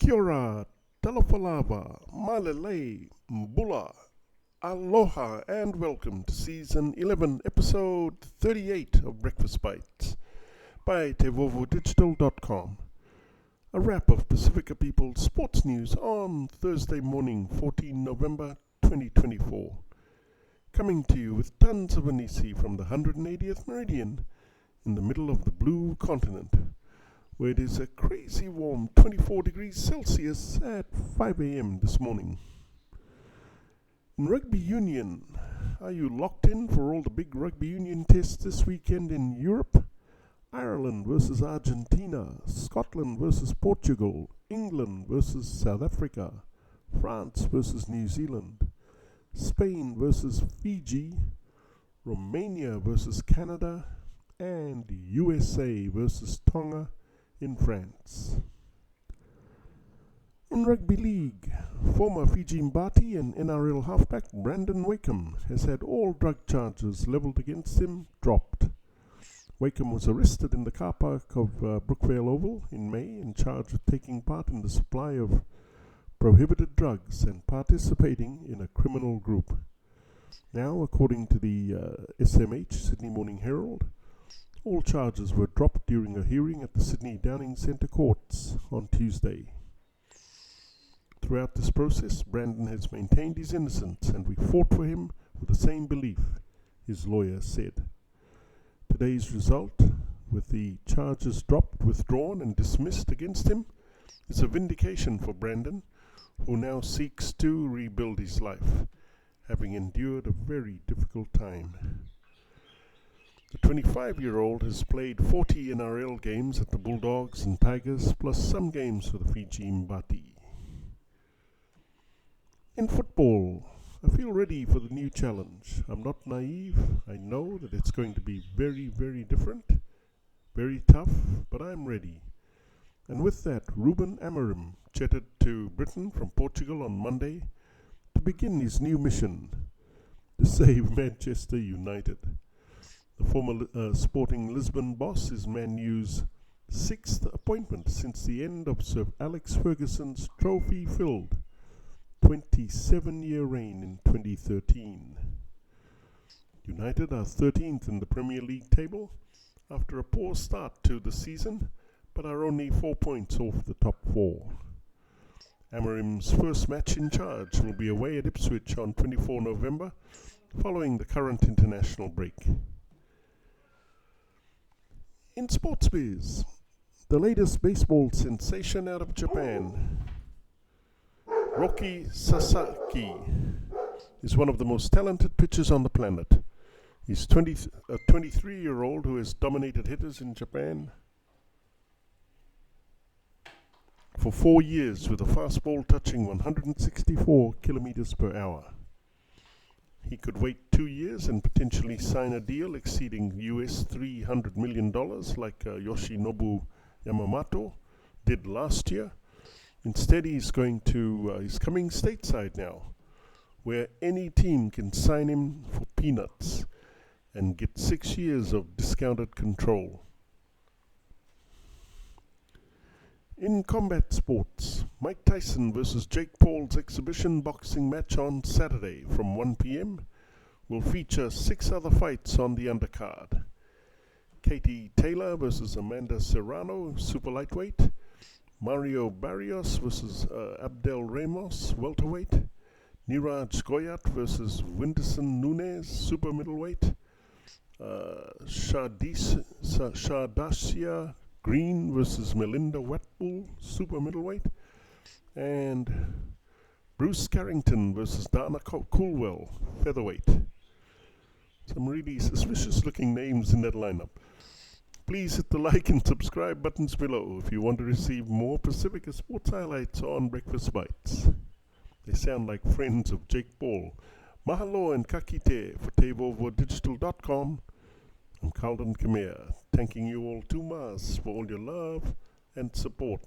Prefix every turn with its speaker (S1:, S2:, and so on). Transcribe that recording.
S1: Kia ora, Talofa, Malele, Bula, Aloha and welcome to Season 11, Episode 38 of Breakfast Bites by TevovoDigital.com. A wrap of Pasifika People's sports news on Thursday morning, 14 November 2024. Coming to you with tons of hanisi from the 180th meridian in the middle of the blue continent, where it is a crazy warm 24 degrees Celsius at 5 a.m. this morning. In Rugby Union, are you locked in for all the big Rugby Union tests this weekend in Europe? Ireland versus Argentina, Scotland versus Portugal, England versus South Africa, France versus New Zealand, Spain versus Fiji, Romania versus Canada, and USA versus Tonga in France. In Rugby League, former Fiji Bati and NRL halfback Brandon Wakeham has had all drug charges levelled against him dropped. Wakeham was arrested in the carpark of Brookvale Oval in May and charged with taking part in the supply of prohibited drugs and participating in a criminal group. Now, according to the SMH, Sydney Morning Herald, all charges were dropped during a hearing at the Sydney Downing Centre Courts on Tuesday. Throughout this process, Brandon has maintained his innocence and we fought for him with the same belief, his lawyer said. Today's result, with the charges dropped, withdrawn and dismissed against him, is a vindication for Brandon, who now seeks to rebuild his life, having endured a very difficult time. The 25-year-old has played 40 NRL games at the Bulldogs and Tigers, plus some games for the Fiji Bati. In football, I feel ready for the new challenge. I'm not naive. I know that it's going to be very, very different, very tough, but I'm ready. And with that, Ruben Amorim jetted to Britain from Portugal on Monday to begin his new mission to save Manchester United. The former Sporting Lisbon boss is Man U's sixth appointment since the end of Sir Alex Ferguson's trophy-filled 27-year reign in 2013. United are 13th in the Premier League table after a poor start to the season, but are only 4 points off the top four. Amorim's first match in charge will be away at Ipswich on 24 November, following the current international break. In sports biz, the latest baseball sensation out of Japan, Roki Sasaki, is one of the most talented pitchers on the planet. He's a 23-year-old who has dominated hitters in Japan for 4 years with a fastball touching 164 kilometers per hour. He could wait 2 years and potentially sign a deal exceeding US $300 million like Yoshinobu Yamamoto did last year. Instead, he's coming stateside now, where any team can sign him for peanuts and get 6 years of discounted control. In combat sports, Mike Tyson versus Jake Paul's exhibition boxing match on Saturday from 1 p.m. will feature 6 other fights on the undercard. Katie Taylor versus Amanda Serrano, super lightweight. Mario Barrios versus Abdel Ramos, welterweight. Niraj Goyat versus Whindersson Nunes, super middleweight. Shardashia Green versus Melinda Watbull, super middleweight, and Bruce Carrington versus Dana Coolwell, featherweight. Some really suspicious looking names in that lineup. Please hit the like and subscribe buttons below if you want to receive more Pasifika sports highlights on Breakfast Bites. They sound like friends of Jake Paul. Mahalo and kakite for TevovoDigital.com. I'm Carlton Khmer, thanking you all too much for all your love and support.